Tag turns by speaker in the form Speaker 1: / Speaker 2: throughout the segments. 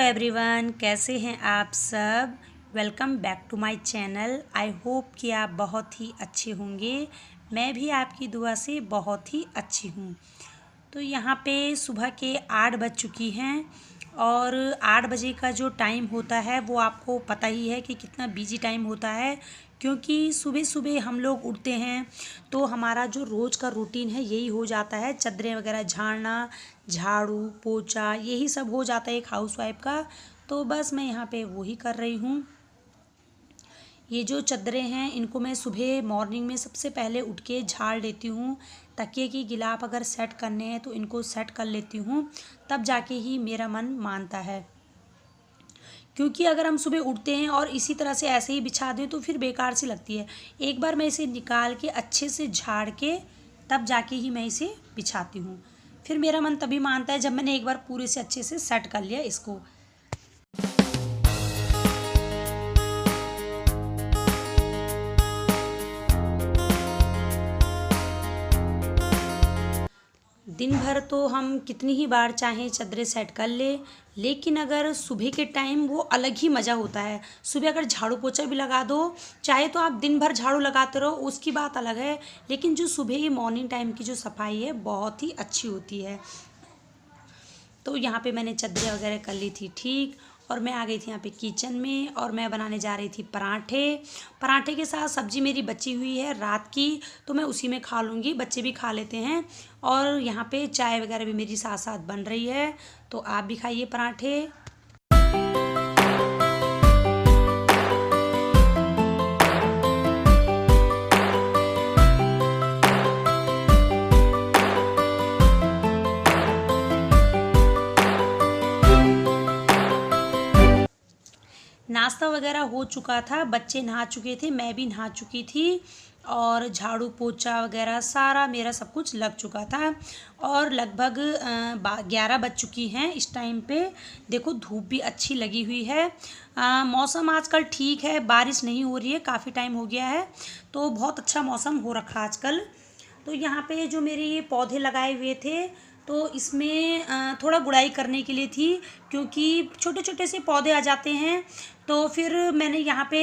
Speaker 1: Everyone, कैसे हैं आप सब। Welcome back to my channel. I hope कि आप बहुत ही अच्छे होंगे। मैं भी आपकी दुआ से बहुत ही अच्छी हूँ। तो यहाँ पे सुबह के 8 बज चुकी हैं और 8 बजे का जो टाइम होता है वो आपको पता ही है कि कितना बिजी टाइम होता है, क्योंकि सुबह सुबह हम लोग उठते हैं तो हमारा जो रोज़ का रूटीन है यही हो जाता है। चद्दरें वगैरह झाड़ना, झाड़ू पोछा, यही सब हो जाता है एक हाउसवाइफ का। तो बस मैं यहाँ पे वही कर रही हूँ। ये जो चद्दरें हैं इनको मैं सुबह मॉर्निंग में सबसे पहले उठ के झाड़ लेती हूँ। तकिए की गिलाफ अगर सेट करने हैं तो इनको सेट कर लेती हूँ, तब जाके ही मेरा मन मानता है। क्योंकि अगर हम सुबह उठते हैं और इसी तरह से ऐसे ही बिछा दें तो फिर बेकार सी लगती है। एक बार मैं इसे निकाल के अच्छे से झाड़ के तब जाके ही मैं इसे बिछाती हूँ। फिर मेरा मन तभी मानता है जब मैंने एक बार पूरे से अच्छे से सेट कर लिया इसको। दिन भर तो हम कितनी ही बार चाहें चद्दरें सेट कर ले, लेकिन अगर सुबह के टाइम वो अलग ही मज़ा होता है। सुबह अगर झाड़ू पोछा भी लगा दो, चाहे तो आप दिन भर झाड़ू लगाते रहो, उसकी बात अलग है, लेकिन जो सुबह की मॉर्निंग टाइम की जो सफाई है बहुत ही अच्छी होती है। तो यहाँ पे मैंने चद्दरें वगैरह कर ली थी ठीक, और मैं आ गई थी यहाँ पे किचन में और मैं बनाने जा रही थी पराठे। पराठे के साथ सब्जी मेरी बची हुई है रात की, तो मैं उसी में खा लूँगी, बच्चे भी खा लेते हैं। और यहाँ पे चाय वगैरह भी मेरी साथ साथ बन रही है, तो आप भी खाइए पराठे। नाश्ता वगैरह हो चुका था, बच्चे नहा चुके थे, मैं भी नहा चुकी थी, और झाड़ू पोछा वगैरह सारा मेरा सब कुछ लग चुका था। और लगभग 11 बज चुकी हैं इस टाइम पे। देखो धूप भी अच्छी लगी हुई है। मौसम आजकल ठीक है, बारिश नहीं हो रही है, काफ़ी टाइम हो गया है, तो बहुत अच्छा मौसम हो रखा आजकल। तो यहाँ पे जो मेरे ये पौधे लगाए हुए थे, तो इसमें थोड़ा गुड़ाई करने के लिए थी, क्योंकि छोटे छोटे से पौधे आ जाते हैं। तो फिर मैंने यहाँ पे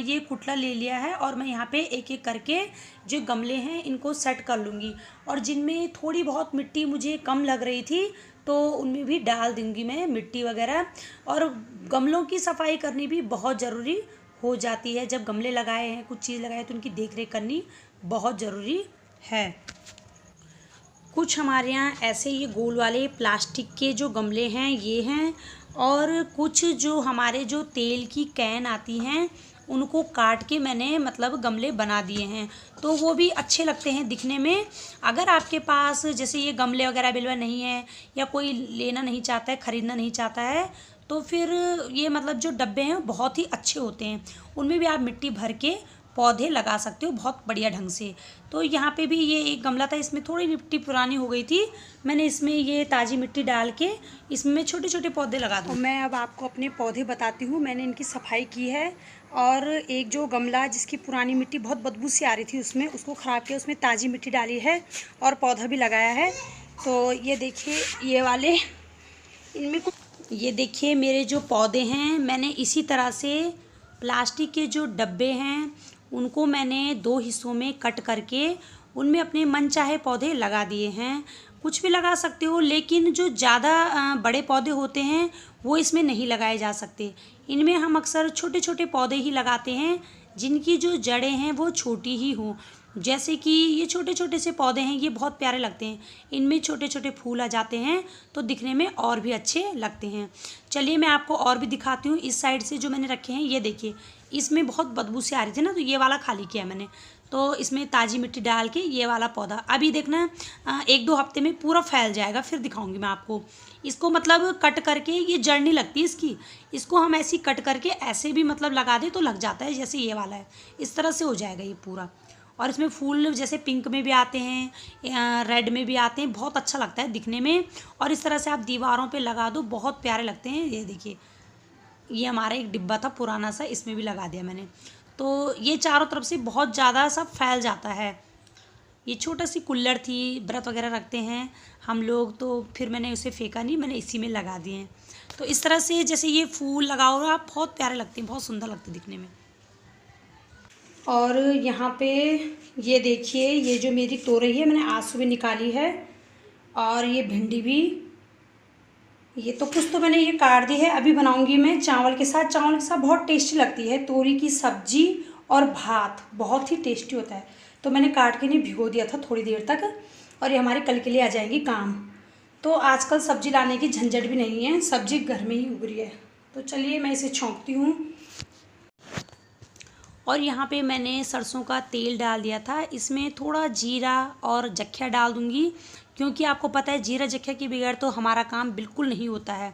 Speaker 1: ये कुटला ले लिया है और मैं यहाँ पे एक एक करके जो गमले हैं इनको सेट कर लूँगी। और जिनमें थोड़ी बहुत मिट्टी मुझे कम लग रही थी तो उनमें भी डाल दूँगी मैं मिट्टी वगैरह। और गमलों की सफाई करनी भी बहुत ज़रूरी हो जाती है। जब गमले लगाए हैं, कुछ चीज़ लगाए, तो उनकी देख रेख करनी बहुत ज़रूरी है। कुछ हमारे यहाँ ऐसे ये गोल वाले प्लास्टिक के जो गमले हैं ये हैं, और कुछ जो हमारे जो तेल की कैन आती हैं उनको काट के मैंने मतलब गमले बना दिए हैं, तो वो भी अच्छे लगते हैं दिखने में। अगर आपके पास जैसे ये गमले वगैरह अवेलेबल नहीं है, या कोई लेना नहीं चाहता है, ख़रीदना नहीं चाहता है, तो फिर ये मतलब जो डब्बे हैं बहुत ही अच्छे होते हैं, उनमें भी आप मिट्टी भर के पौधे लगा सकते हो बहुत बढ़िया ढंग से। तो यहाँ पे भी ये एक गमला था, इसमें थोड़ी मिट्टी पुरानी हो गई थी, मैंने इसमें ये ताज़ी मिट्टी डाल के इसमें छोटे छोटे पौधे लगा दूँ। मैं अब आपको अपने पौधे बताती हूँ। मैंने इनकी सफाई की है, और एक जो गमला जिसकी पुरानी मिट्टी बहुत बदबू सी आ रही थी उसमें, उसको ख़राब किया, उसमें ताज़ी मिट्टी डाली है और पौधा भी लगाया है। तो ये देखिए ये वाले, इनमें कुछ, ये देखिए मेरे जो पौधे हैं, मैंने इसी तरह से प्लास्टिक के जो डब्बे हैं उनको मैंने 2 हिस्सों में कट करके उनमें अपने मनचाहे पौधे लगा दिए हैं। कुछ भी लगा सकते हो, लेकिन जो ज़्यादा बड़े पौधे होते हैं वो इसमें नहीं लगाए जा सकते। इनमें हम अक्सर छोटे छोटे पौधे ही लगाते हैं जिनकी जो जड़ें हैं वो छोटी ही हों। जैसे कि ये छोटे छोटे से पौधे हैं, ये बहुत प्यारे लगते हैं, इनमें छोटे छोटे फूल आ जाते हैं तो दिखने में और भी अच्छे लगते हैं। चलिए मैं आपको और भी दिखाती हूँ। इस साइड से जो मैंने रखे हैं ये देखिए, इसमें बहुत बदबू से आ रही थी ना, तो ये वाला खाली किया मैंने, तो इसमें ताज़ी मिट्टी डाल के ये वाला पौधा अभी देखना 1-2 हफ्ते में पूरा फैल जाएगा, फिर दिखाऊंगी मैं आपको। इसको मतलब कट करके, ये जड़ नहीं लगती इसकी, इसको हम ऐसे कट करके ऐसे भी मतलब लगा दें तो लग जाता है, जैसे ये वाला है इस तरह से हो जाएगा ये पूरा। और इसमें फूल जैसे पिंक में भी आते हैं, रेड में भी आते हैं, बहुत अच्छा लगता है दिखने में। और इस तरह से आप दीवारों पे लगा दो, बहुत प्यारे लगते हैं। ये देखिए ये हमारा एक डिब्बा था पुराना सा, इसमें भी लगा दिया मैंने, तो ये चारों तरफ से बहुत ज़्यादा सब फैल जाता है। ये छोटा सी कुल्हड़ थी, व्रत वगैरह रखते हैं हम लोग, तो फिर मैंने उसे फेंका नहीं, मैंने इसी में लगा दिए हैं। तो इस तरह से जैसे ये फूल लगाओ आप, बहुत प्यारे लगते हैं, बहुत सुंदर लगते हैं दिखने में। और यहाँ पे ये देखिए, ये जो मेरी तोरई है मैंने आज सुबह निकाली है, और ये भिंडी भी, ये तो कुछ तो मैंने ये काट दी है। अभी बनाऊंगी मैं चावल के साथ। चावल के साथ बहुत टेस्टी लगती है तोरी की सब्जी और भात, बहुत ही टेस्टी होता है। तो मैंने काट के नहीं भिगो दिया था थोड़ी देर तक, और ये हमारे कल के लिए आ जाएंगी काम। तो आजकल सब्जी लाने की झंझट भी नहीं है, सब्जी घर में ही उग रही है। तो चलिए मैं इसे छौंकती हूँ। और यहाँ पे मैंने सरसों का तेल डाल दिया था, इसमें थोड़ा जीरा और जख्या डाल दूँगी, क्योंकि आपको पता है जीरा जख्या के बगैर तो हमारा काम बिल्कुल नहीं होता है।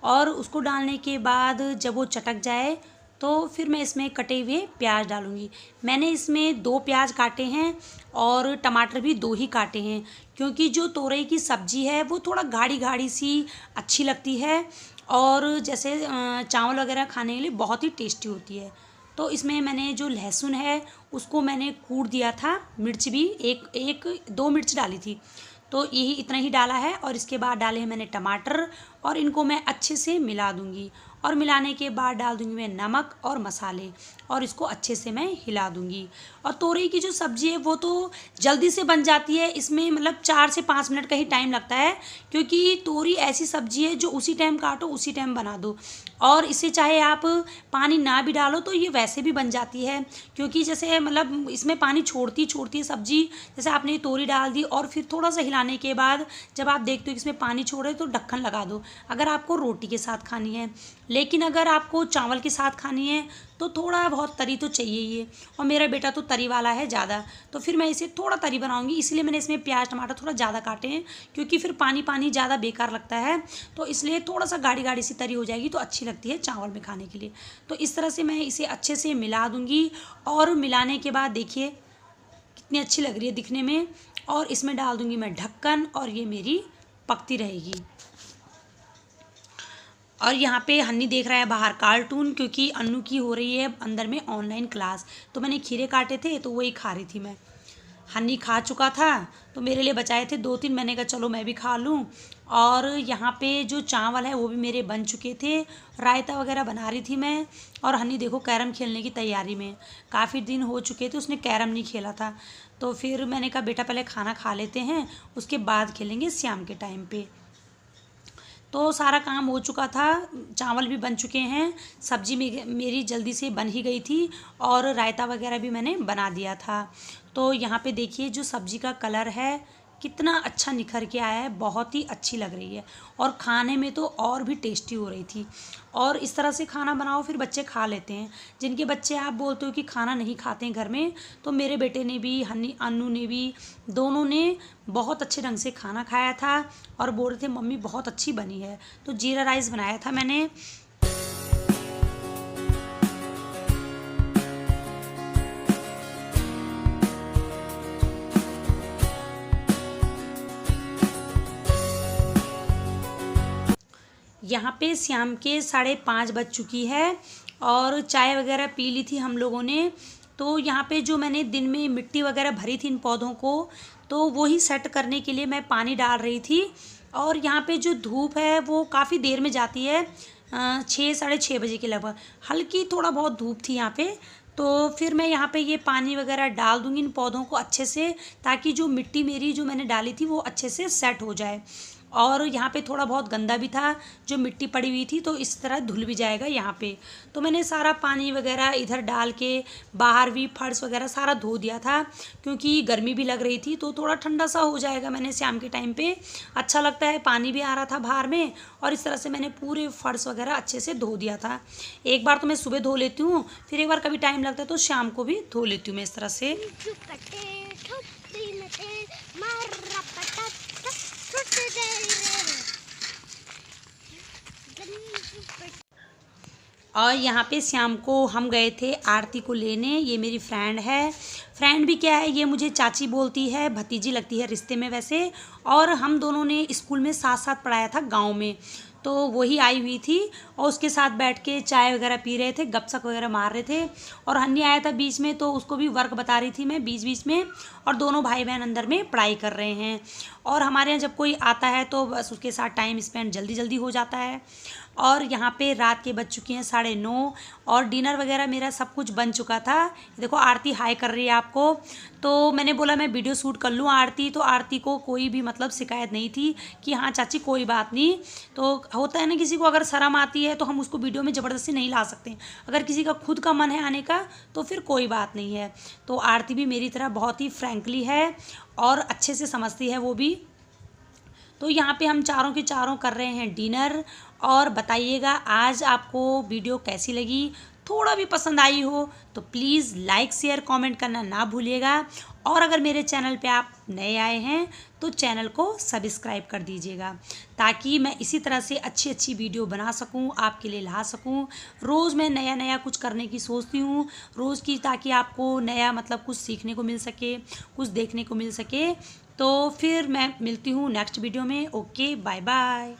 Speaker 1: और उसको डालने के बाद जब वो चटक जाए तो फिर मैं इसमें कटे हुए प्याज डालूँगी। मैंने इसमें 2 प्याज काटे हैं और टमाटर भी 2 ही काटे हैं, क्योंकि जो तोरई की सब्ज़ी है वो थोड़ा गाढ़ी गाढ़ी सी अच्छी लगती है, और जैसे चावल वगैरह खाने के लिए बहुत ही टेस्टी होती है। तो इसमें मैंने जो लहसुन है उसको मैंने कूट दिया था, मिर्च भी एक 2 मिर्च डाली थी, तो यही इतना ही डाला है। और इसके बाद डाले हैं मैंने टमाटर, और इनको मैं अच्छे से मिला दूंगी। और मिलाने के बाद डाल दूंगी मैं नमक और मसाले, और इसको अच्छे से मैं हिला दूंगी। और तोरई की जो सब्ज़ी है वो तो जल्दी से बन जाती है, इसमें मतलब 4 से 5 मिनट का ही टाइम लगता है, क्योंकि तोरई ऐसी सब्ज़ी है जो उसी टाइम काटो उसी टाइम बना दो। और इसे चाहे आप पानी ना भी डालो तो ये वैसे भी बन जाती है, क्योंकि जैसे मतलब इसमें पानी छोड़ती है सब्ज़ी। जैसे आपने तोरई डाल दी और फिर थोड़ा सा हिलाने के बाद जब आप देखते हो कि इसमें पानी छोड़े तो ढक्कन लगा दो, अगर आपको रोटी के साथ खानी है। लेकिन अगर आपको चावल के साथ खानी है तो थोड़ा बहुत तरी तो चाहिए ही है, और मेरा बेटा तो तरी वाला है ज़्यादा, तो फिर मैं इसे थोड़ा तरी बनाऊंगी। इसलिए मैंने इसमें प्याज टमाटर थोड़ा ज़्यादा काटे हैं, क्योंकि फिर पानी पानी ज़्यादा बेकार लगता है, तो इसलिए थोड़ा सा गाढ़ी गाढ़ी सी तरी हो जाएगी तो अच्छी लगती है चावल में खाने के लिए। तो इस तरह से मैं इसे अच्छे से मिला दूँगी, और मिलाने के बाद देखिए कितनी अच्छी लग रही है दिखने में। और इसमें डाल दूँगी मैं ढक्कन, और ये मेरी पकती रहेगी। और यहाँ पे हन्नी देख रहा है बाहर कार्टून, क्योंकि अन्नू की हो रही है अंदर में ऑनलाइन क्लास। तो मैंने खीरे काटे थे तो वही खा रही थी मैं। हन्नी खा चुका था तो मेरे लिए बचाए थे 2-3, मैंने कहा चलो मैं भी खा लूँ। और यहाँ पे जो चावल है वो भी मेरे बन चुके थे, रायता वगैरह बना रही थी मैं। और हन्नी देखो कैरम खेलने की तैयारी में, काफ़ी दिन हो चुके थे उसने कैरम नहीं खेला था। तो फिर मैंने कहा बेटा पहले खाना खा लेते हैं, उसके बाद खेलेंगे शाम के टाइम पे। तो सारा काम हो चुका था, चावल भी बन चुके हैं, सब्जी मेरी जल्दी से बन ही गई थी, और रायता वगैरह भी मैंने बना दिया था। तो यहाँ पे देखिए जो सब्जी का कलर है कितना अच्छा निखर के आया है, बहुत ही अच्छी लग रही है, और खाने में तो और भी टेस्टी हो रही थी। और इस तरह से खाना बनाओ फिर बच्चे खा लेते हैं। जिनके बच्चे आप बोलते हो कि खाना नहीं खाते हैं घर में, तो मेरे बेटे ने भी हन्नी अन्नू ने भी, दोनों ने बहुत अच्छे ढंग से खाना खाया था, और बोल रहे थे मम्मी बहुत अच्छी बनी है। तो जीरा राइस बनाया था मैंने। यहाँ पे शाम के 5:30 बज चुकी है, और चाय वगैरह पी ली थी हम लोगों ने। तो यहाँ पे जो मैंने दिन में मिट्टी वगैरह भरी थी इन पौधों को, तो वो ही सेट करने के लिए मैं पानी डाल रही थी। और यहाँ पे जो धूप है वो काफ़ी देर में जाती है, 6-6:30 बजे के लगभग, हल्की थोड़ा बहुत धूप थी यहाँ पे। तो फिर मैं यहाँ पे ये पानी वगैरह डाल दूँगी इन पौधों को अच्छे से, ताकि जो मिट्टी मेरी जो मैंने डाली थी वो अच्छे से सेट हो जाए। और यहाँ पे थोड़ा बहुत गंदा भी था, जो मिट्टी पड़ी हुई थी, तो इस तरह धुल भी जाएगा यहाँ पे। तो मैंने सारा पानी वगैरह इधर डाल के बाहर भी फर्श वगैरह सारा धो दिया था, क्योंकि गर्मी भी लग रही थी, तो थोड़ा ठंडा सा हो जाएगा। मैंने शाम के टाइम पे अच्छा लगता है, पानी भी आ रहा था बाहर में, और इस तरह से मैंने पूरे फर्श वगैरह अच्छे से धो दिया था। एक बार तो मैं सुबह धो लेती हूँ, फिर एक बार कभी टाइम लगता है तो शाम को भी धो लेती हूँ मैं इस तरह से। और यहाँ पे शाम को हम गए थे आरती को लेने। ये मेरी फ्रेंड है, फ्रेंड भी क्या है, ये मुझे चाची बोलती है, भतीजी लगती है रिश्ते में वैसे। और हम दोनों ने स्कूल में साथ साथ पढ़ाया था गांव में, तो वही आई हुई थी, और उसके साथ बैठ के चाय वगैरह पी रहे थे, गपशप वगैरह मार रहे थे। और हन्नी आया था बीच में, तो उसको भी वर्क बता रही थी मैं बीच बीच में। और दोनों भाई बहन अंदर में पढ़ाई कर रहे हैं। और हमारे यहाँ जब कोई आता है तो बस उसके साथ टाइम स्पेंड जल्दी जल्दी हो जाता है। और यहाँ पे रात के बज चुकी हैं 9:30 और डिनर वगैरह मेरा सब कुछ बन चुका था। देखो आरती हाय कर रही है आपको। तो मैंने बोला मैं वीडियो शूट कर लूँ आरती, तो आरती को कोई भी मतलब शिकायत नहीं थी कि हाँ चाची कोई बात नहीं। तो होता है ना, किसी को अगर शर्म आती है तो हम उसको वीडियो में ज़बरदस्ती नहीं ला सकते। अगर किसी का खुद का मन है आने का तो फिर कोई बात नहीं है। तो आरती भी मेरी तरह बहुत ही फ्रैंकली है और अच्छे से समझती है वो भी। तो यहाँ पे हम चारों के चारों कर रहे हैं डिनर। और बताइएगा आज आपको वीडियो कैसी लगी। थोड़ा भी पसंद आई हो तो प्लीज़ लाइक शेयर कमेंट करना ना भूलिएगा। और अगर मेरे चैनल पे आप नए आए हैं तो चैनल को सब्सक्राइब कर दीजिएगा, ताकि मैं इसी तरह से अच्छी अच्छी वीडियो बना सकूं, आपके लिए ला सकूं। रोज़ मैं नया नया कुछ करने की सोचती हूँ रोज़ की, ताकि आपको नया मतलब कुछ सीखने को मिल सके, कुछ देखने को मिल सके। तो फिर मैं मिलती हूँ नेक्स्ट वीडियो में। Okay, bye bye.